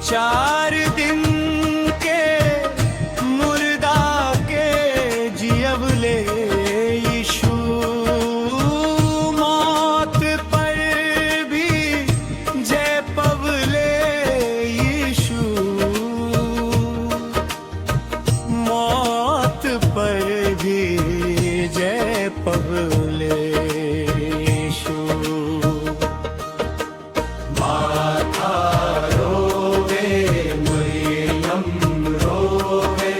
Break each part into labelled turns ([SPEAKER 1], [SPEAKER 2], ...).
[SPEAKER 1] चार दिन के मुर्दा के जियवले यीशु, मौत पर भी जय पवले यीशु, मौत पर भी जय पवले यीशु। माथा रोवे मरियम रोवे,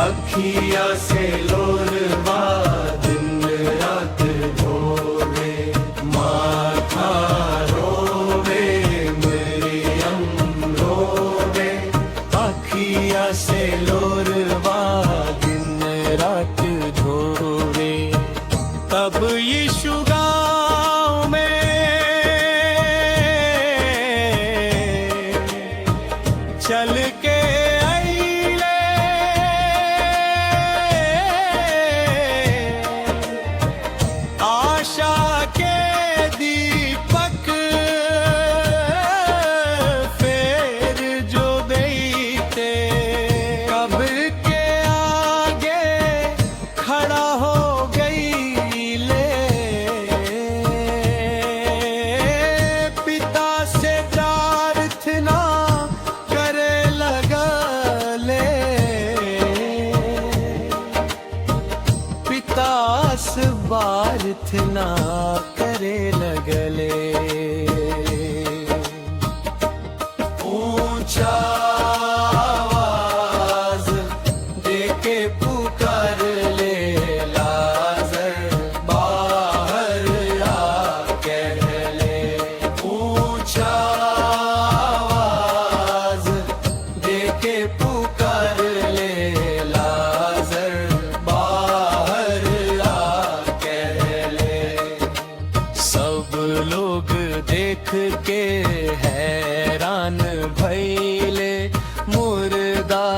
[SPEAKER 1] अखिया से लोरवा दिन रात धोवे। माथा रोवे मरियम रोवे, अखिया से लोरवा दिन रात धोवे। तब यीशु गाँव में चल के आइले, आशा के दीपक फेर जो देते, कब्र के आगे खड़ा हो गई ले, पिता से प्रार्थना करे लगा ले, पिता से प्रार्थना करे लगले। ऊंचा आवाज देके पुकार ले, लाजर बाहर आ कह ले। ऊंचा आवाज देके पुकार ले, लाजर बाहर आ कह ले। सब लोग देख के हैरान भइले, मुर्दा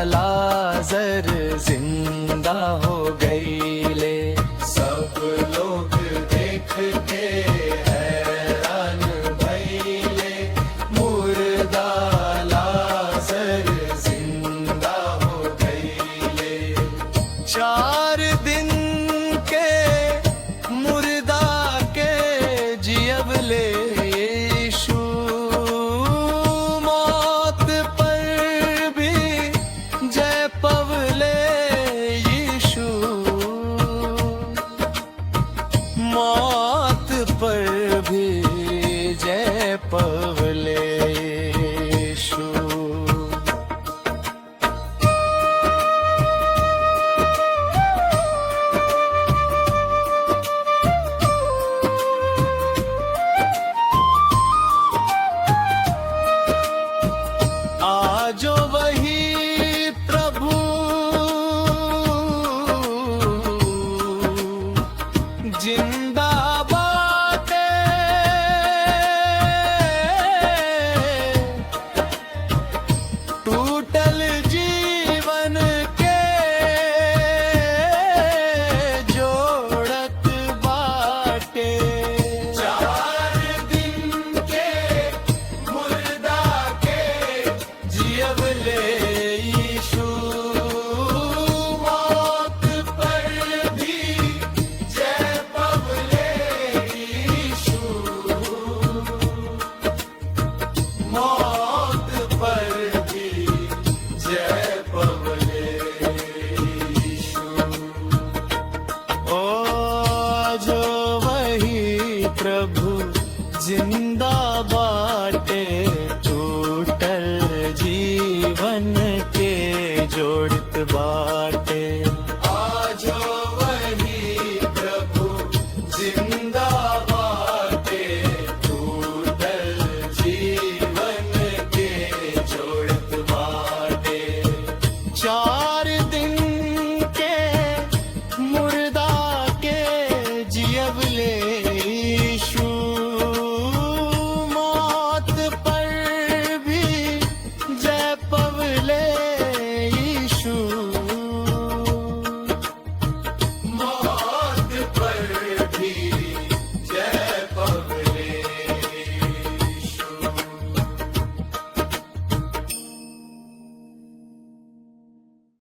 [SPEAKER 1] लाजर जिंदा हो गईले। सब लोग देख के हैरान भइले, मुर्दा लाजर जिंदा हो गईले। चार दिन के मुर्दा के जियवले यीशु, मौत पर भी जय पवले यीशु, मौत पर भी जय पवले यीशु। आजो वही प्रभु जिंदा बाटे, टूटल जीवन के जोड़त बाटे। चार दिन के मुर्दा के जियवले यीशु, मौत पर भी जय पवले यीशु, मौत पर भी जय पवले यीशु। ओ जो वही प्रभु जिंदा